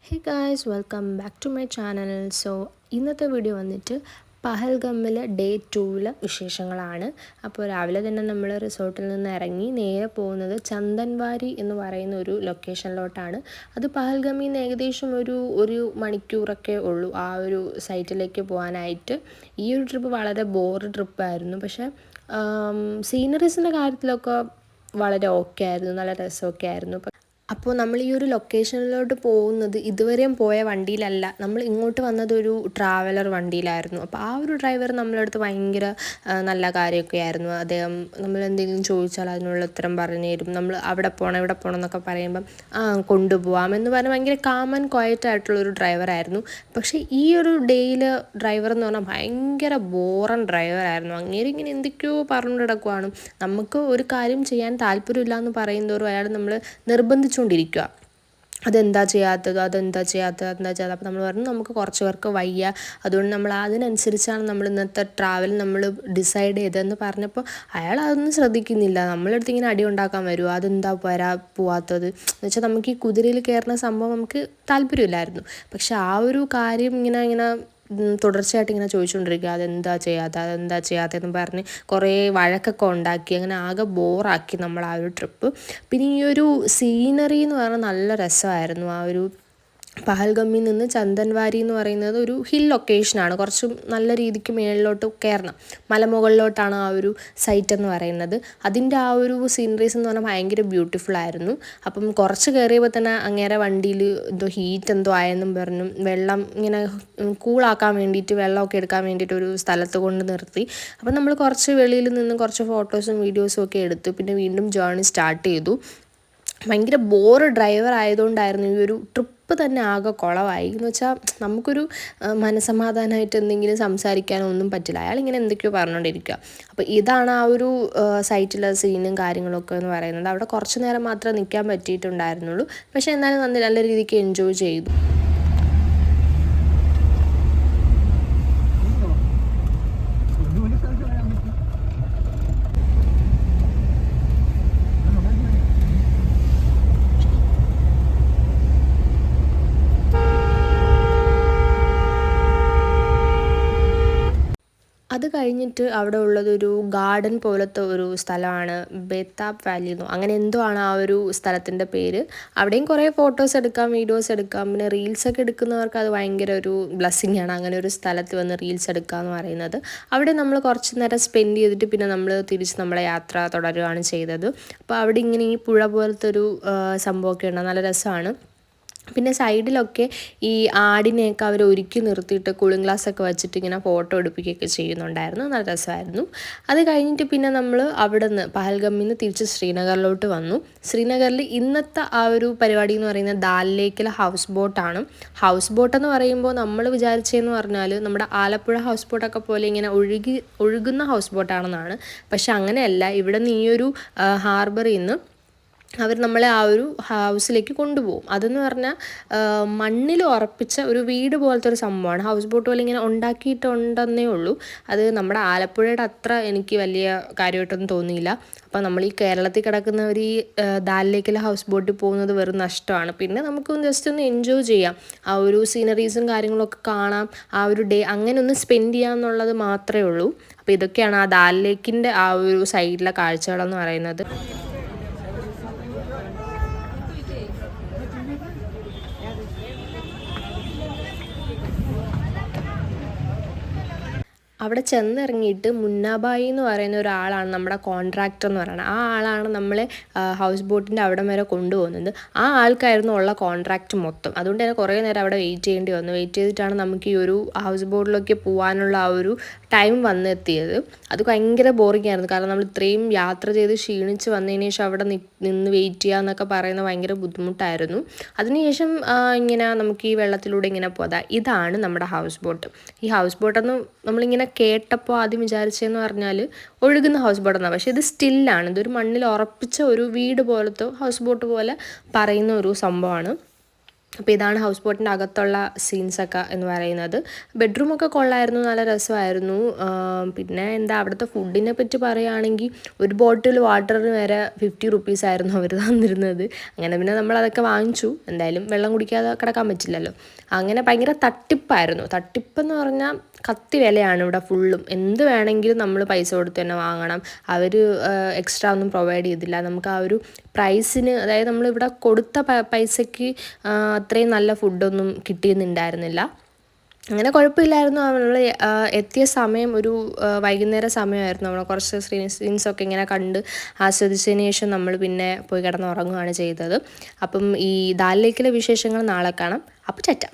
Hey guys, welcome back to my channel. So ഇന്നത്തെ video വന്നിട്ട് പഹൽഗമിലെ day 2 വിശേഷങ്ങളാണ്. അപ്പോൾ രാവിലെ തന്നെ നമ്മൾ റിസോർട്ടിൽ നിന്ന് ഇറങ്ങി നേരെ പോകുന്നത് ചന്ദൻവാരി എന്ന് പറയുന്ന ഒരു ലൊക്കേഷനിലോട്ടാണ്. അത് പഹൽഗമിൽ നിന്ന് ഏകദേശം ഒരു മണിക്കൂറൊക്കെ ഉള്ളൂ ആ ഒരു സൈറ്റിലേക്ക് പോകാനായിട്ട്. ഈ ഒരു ട്രിപ്പ് വളരെ ബോർ ട്രിപ്പായിരുന്നു. പക്ഷേ സീനറീസിൻ്റെ കാര്യത്തിലൊക്കെ വളരെ ഓക്കെ ആയിരുന്നു, നല്ല രസമൊക്കെ ആയിരുന്നു. അപ്പോൾ നമ്മൾ ഈ ഒരു ലൊക്കേഷനിലോട്ട് പോകുന്നത് ഇതുവരെയും പോയ വണ്ടിയിലല്ല, നമ്മൾ ഇങ്ങോട്ട് വന്നത് ഒരു ട്രാവലർ വണ്ടിയിലായിരുന്നു. അപ്പോൾ ആ ഒരു ഡ്രൈവർ നമ്മളടുത്ത് ഭയങ്കര നല്ല കാര്യമൊക്കെ ആയിരുന്നു. അദ്ദേഹം നമ്മൾ എന്തെങ്കിലും ചോദിച്ചാൽ അതിനുള്ള ഉത്തരം പറഞ്ഞു തരും. നമ്മൾ അവിടെ പോകണം ഇവിടെ പോകണം എന്നൊക്കെ പറയുമ്പം കൊണ്ടുപോകാം എന്ന് പറഞ്ഞ് ഭയങ്കര കാം ആൻഡ് ക്വയറ്റ് ആയിട്ടുള്ളൊരു ഡ്രൈവറായിരുന്നു. പക്ഷേ ഈ ഒരു ഡേയിൽ ഡ്രൈവർ എന്ന് പറഞ്ഞാൽ ഭയങ്കര ബോറൻ ഡ്രൈവറായിരുന്നു. അങ്ങനെ ഇങ്ങനെ എന്തൊക്കെയോ പറഞ്ഞു കിടക്കുവാണ്. നമുക്ക് ഒരു കാര്യം ചെയ്യാൻ താല്പര്യമില്ല എന്ന് പറയുന്നതോറും അയാൾ നമ്മൾ നിർബന്ധിച്ചുകൊണ്ടിരിക്കുക. അതെന്താ ചെയ്യാത്തത്. അപ്പോൾ നമ്മൾ പറഞ്ഞു നമുക്ക് കുറച്ച് പേർക്ക് വയ്യ, അതുകൊണ്ട് നമ്മൾ അതിനനുസരിച്ചാണ് നമ്മൾ ഇന്നത്തെ ട്രാവൽ നമ്മൾ ഡിസൈഡ് ചെയ്തതെന്ന് പറഞ്ഞപ്പോൾ അയാൾ അതൊന്നും ശ്രദ്ധിക്കുന്നില്ല. നമ്മളടുത്ത് ഇങ്ങനെ അടി ഉണ്ടാക്കാൻ വരുമോ, അതെന്താ പോവാത്തത് എന്ന് വെച്ചാൽ നമുക്ക് ഈ കുതിരയിൽ കയറുന്ന സംഭവം നമുക്ക് താല്പര്യമില്ലായിരുന്നു. പക്ഷെ ആ ഒരു കാര്യം ഇങ്ങനെ തുടർച്ചയായിട്ട് ഇങ്ങനെ ചോദിച്ചുകൊണ്ടിരിക്കുക, അതെന്താ ചെയ്യാത്തതെന്ന് പറഞ്ഞ് കുറേ വഴക്കൊക്കെ ഉണ്ടാക്കി. അങ്ങനെ ആകെ ബോറാക്കി നമ്മൾ ആ ഒരു ട്രിപ്പ്. പിന്നെ ഈ ഒരു സീനറി എന്ന് പറഞ്ഞാൽ നല്ല രസമായിരുന്നു. ആ ഒരു പഹൽഗമിൽ നിന്ന് ചന്ദൻവാരി എന്ന് പറയുന്നത് ഒരു ഹിൽ ലൊക്കേഷനാണ്. കുറച്ച് നല്ല രീതിക്ക് മുകളിലോട്ട് കയറണം, മലമുകളിലോട്ടാണ് ആ ഒരു സൈറ്റ് എന്ന് പറയുന്നത്. അതിൻ്റെ ആ ഒരു സീനറീസ് എന്ന് പറഞ്ഞാൽ ഭയങ്കര ബ്യൂട്ടിഫുൾ ആയിരുന്നു. അപ്പം കുറച്ച് കയറിയപ്പോൾ തന്നെ അങ്ങേരെ വണ്ടിയിൽ ഹീറ്റ് എന്തോ ആയെന്നും പറഞ്ഞു വെള്ളം ഇങ്ങനെ കൂളാക്കാൻ വേണ്ടിയിട്ട്, വെള്ളമൊക്കെ എടുക്കാൻ വേണ്ടിയിട്ട് ഒരു സ്ഥലത്ത് കൊണ്ട് നിർത്തി. അപ്പം നമ്മൾ കുറച്ച് വെളിയിൽ നിന്ന് കുറച്ച് ഫോട്ടോസും വീഡിയോസും ഒക്കെ എടുത്തു. പിന്നെ വീണ്ടും ജേർണി സ്റ്റാർട്ട് ചെയ്തു. ഭയങ്കര ബോറ് ഡ്രൈവർ ആയതുകൊണ്ടായിരുന്നു ഈ ഒരു ട്രിപ്പ് തന്നെ ആകെ കുളമായി. എന്ന് വെച്ചാൽ നമുക്കൊരു മനസമാധാനമായിട്ട് എന്തെങ്കിലും സംസാരിക്കാനോ ഒന്നും പറ്റില്ല. അയാളിങ്ങനെ എന്തൊക്കെയോ പറഞ്ഞുകൊണ്ടിരിക്കുക. അപ്പോൾ ഇതാണ് ആ ഒരു സൈറ്റിലെ സീനും കാര്യങ്ങളൊക്കെ എന്ന് പറയുന്നത്. അവിടെ കുറച്ച് നേരം മാത്രമേ നിൽക്കാൻ പറ്റിയിട്ടുണ്ടായിരുന്നുള്ളൂ. പക്ഷേ എന്നാലും നല്ല രീതിക്ക് എൻജോയ് ചെയ്തു. അത് കഴിഞ്ഞിട്ട് അവിടെ ഉള്ളതൊരു ഗാർഡൻ പോലത്തെ ഒരു സ്ഥലമാണ്, ബേതാബ് വാലി എന്നോ അങ്ങനെ എന്തോ ആണ് ആ ഒരു സ്ഥലത്തിൻ്റെ പേര്. അവിടെയും കുറേ ഫോട്ടോസ് എടുക്കാം, വീഡിയോസ് എടുക്കാം. പിന്നെ റീൽസൊക്കെ എടുക്കുന്നവർക്ക് അത് ഭയങ്കര ഒരു ബ്ലെസ്സിങ് ആണ്, അങ്ങനെ ഒരു സ്ഥലത്ത് വന്ന് റീൽസ് എടുക്കുക എന്ന് പറയുന്നത്. അവിടെ നമ്മൾ കുറച്ച് നേരം സ്പെൻഡ് ചെയ്തിട്ട് പിന്നെ നമ്മൾ തിരിച്ച് നമ്മളെ യാത്ര തുടരുകയാണ് ചെയ്തത്. അപ്പോൾ അവിടെ ഇങ്ങനെ ഈ പുഴ പോലത്തെ ഒരു സംഭവമൊക്കെ ഉണ്ട്, നല്ല രസമാണ്. പിന്നെ സൈഡിലൊക്കെ ഈ ആടിനെയൊക്കെ അവർ ഒരുക്കി നിർത്തിയിട്ട് കൂളിംഗ് ഗ്ലാസ്സൊക്കെ വെച്ചിട്ട് ഇങ്ങനെ ഫോട്ടോ എടുപ്പിക്കുകയൊക്കെ ചെയ്യുന്നുണ്ടായിരുന്നു, നല്ല രസമായിരുന്നു. അത് കഴിഞ്ഞിട്ട് പിന്നെ നമ്മൾ അവിടെ നിന്ന് പഹൽഗമിൽ നിന്ന് തിരിച്ച് ശ്രീനഗറിലോട്ട് വന്നു. ശ്രീനഗറിൽ ഇന്നത്തെ ആ ഒരു പരിപാടി എന്ന് പറയുന്നത് ദാൽ ലേക്കിലെ ഹൗസ് ബോട്ടാണ്. ഹൗസ് ബോട്ടെന്ന് പറയുമ്പോൾ നമ്മൾ വിചാരിച്ചതെന്ന് പറഞ്ഞാൽ നമ്മുടെ ആലപ്പുഴ ഹൗസ് ബോട്ടൊക്കെ പോലെ ഇങ്ങനെ ഒഴുകുന്ന ഹൗസ് ബോട്ടാണെന്നാണ്. പക്ഷെ അങ്ങനെയല്ല. ഇവിടെ നിന്ന് ഈ ഒരു ഹാർബറിൽ നിന്ന് അവർ നമ്മളെ ആ ഒരു ഹൗസിലേക്ക് കൊണ്ടുപോകും. അതെന്ന് പറഞ്ഞാൽ മണ്ണിൽ ഉറപ്പിച്ച ഒരു വീട് പോലത്തെ ഒരു സംഭവമാണ്. ഹൗസ് ബോട്ട് പോലെ ഇങ്ങനെ ഉണ്ടാക്കിയിട്ടുണ്ടെന്നേ ഉള്ളൂ. അത് നമ്മുടെ ആലപ്പുഴയുടെ അത്ര എനിക്ക് വലിയ കാര്യമായിട്ടൊന്നും തോന്നിയില്ല. അപ്പോൾ നമ്മൾ ഈ കേരളത്തിൽ കിടക്കുന്നവർ ഈ ദാൽ ലേക്കിലെ ഹൗസ് ബോട്ടിൽ പോകുന്നത് വെറും നഷ്ടമാണ്. പിന്നെ നമുക്ക് ജസ്റ്റ് ഒന്ന് എൻജോയ് ചെയ്യാം, ആ ഒരു സീനറീസും കാര്യങ്ങളൊക്കെ കാണാം, ആ ഒരു ഡേ അങ്ങനെ ഒന്ന് സ്പെൻഡ് ചെയ്യാമെന്നുള്ളത് മാത്രമേ ഉള്ളൂ. അപ്പോൾ ഇതൊക്കെയാണ് ആ ദാൽ ലേക്കിൻ്റെ ആ ഒരു സൈഡിലെ കാഴ്ചകളെന്ന് പറയുന്നത്. അവിടെ ചെന്നിറങ്ങിയിട്ട് മുന്നാബായി എന്ന് പറയുന്ന ഒരാളാണ് നമ്മുടെ കോൺട്രാക്ടർ എന്ന് പറയുന്നത്. ആ ആളാണ് നമ്മളെ ഹൗസ് ബോട്ടിൻ്റെ അവിടം വരെ കൊണ്ടുപോകുന്നത്. ആ ആൾക്കായിരുന്നു ഉള്ള കോൺട്രാക്റ്റ് മൊത്തം. അതുകൊണ്ട് തന്നെ കുറേ നേരം അവിടെ വെയിറ്റ് ചെയ്യേണ്ടി വന്നു. വെയിറ്റ് ചെയ്തിട്ടാണ് നമുക്ക് ഈ ഒരു ഹൗസ് ബോട്ടിലേക്ക് പോകാനുള്ള ആ ഒരു ടൈം വന്നെത്തിയത്. അത് ഭയങ്കര ബോറിംഗ് ആയിരുന്നു. കാരണം നമ്മൾ ഇത്രയും യാത്ര ചെയ്ത് ക്ഷീണിച്ച് വന്നതിന് ശേഷം അവിടെ നിന്ന് വെയിറ്റ് ചെയ്യുക എന്നൊക്കെ പറയുന്നത് ഭയങ്കര ബുദ്ധിമുട്ടായിരുന്നു. അതിനുശേഷം ഇങ്ങനെ നമുക്ക് ഈ വെള്ളത്തിലൂടെ ഇങ്ങനെ പോകാം. ഇതാണ് നമ്മുടെ ഹൗസ് ബോട്ട്. ഈ ഹൗസ് ബോട്ടെന്ന് നമ്മളിങ്ങനെ കേട്ടപ്പോൾ ആദ്യം വിചാരിച്ചതെന്ന് പറഞ്ഞാൽ ഒഴുകുന്ന ഹൗസ് ബോട്ടെന്നാണ്. പക്ഷേ ഇത് സ്റ്റില്ലാണ്. ഇതൊരു മണ്ണിൽ ഉറപ്പിച്ച ഒരു വീട് പോലത്തെ ഹൗസ് ബോട്ട് പോലെ പറയുന്ന ഒരു സംഭവമാണ്. അപ്പോൾ ഇതാണ് ഹൗസ് ബോട്ടിൻ്റെ അകത്തുള്ള സീൻസൊക്കെ എന്ന് പറയുന്നത്. ബെഡ്റൂമൊക്കെ കൊള്ളായിരുന്നു, നല്ല രസമായിരുന്നു. പിന്നെ എന്താ അവിടുത്തെ ഫുഡിനെ പറ്റി പറയുകയാണെങ്കിൽ ഒരു ബോട്ടിൽ വാട്ടറിന് വരെ 50 റുപ്പീസായിരുന്നു അവർ തന്നിരുന്നത്. അങ്ങനെ പിന്നെ നമ്മളതൊക്കെ വാങ്ങിച്ചു. എന്തായാലും വെള്ളം കുടിക്കാതെ കിടക്കാൻ പറ്റില്ലല്ലോ. അങ്ങനെ ഭയങ്കര തട്ടിപ്പായിരുന്നു. തട്ടിപ്പെന്ന് പറഞ്ഞാൽ കത്തി വിലയാണ് ഇവിടെ ഫുള്ളും. എന്ത് വേണമെങ്കിലും നമ്മൾ പൈസ കൊടുത്ത് തന്നെ വാങ്ങണം. അവർ എക്സ്ട്രാ ഒന്നും പ്രൊവൈഡ് ചെയ്തില്ല. നമുക്ക് ആ ഒരു പ്രൈസിന്, അതായത് നമ്മളിവിടെ കൊടുത്ത പൈസയ്ക്ക് അത്രയും നല്ല ഫുഡൊന്നും കിട്ടിയെന്നുണ്ടായിരുന്നില്ല. അങ്ങനെ കുഴപ്പമില്ലായിരുന്നു. നമ്മൾ എത്തിയ സമയം ഒരു വൈകുന്നേര സമയമായിരുന്നു. നമ്മൾ കുറച്ച് സീൻസൊക്കെ ഇങ്ങനെ കണ്ട് ആസ്വദിച്ചതിന് ശേഷം നമ്മൾ പിന്നെ പോയി കിടന്നുറങ്ങുകയാണ് ചെയ്തത്. അപ്പം ഈ ദാൽ ലേക്കിലെ വിശേഷങ്ങൾ നാളെ കാണാം. അപ്പോൾ ടാറ്റ.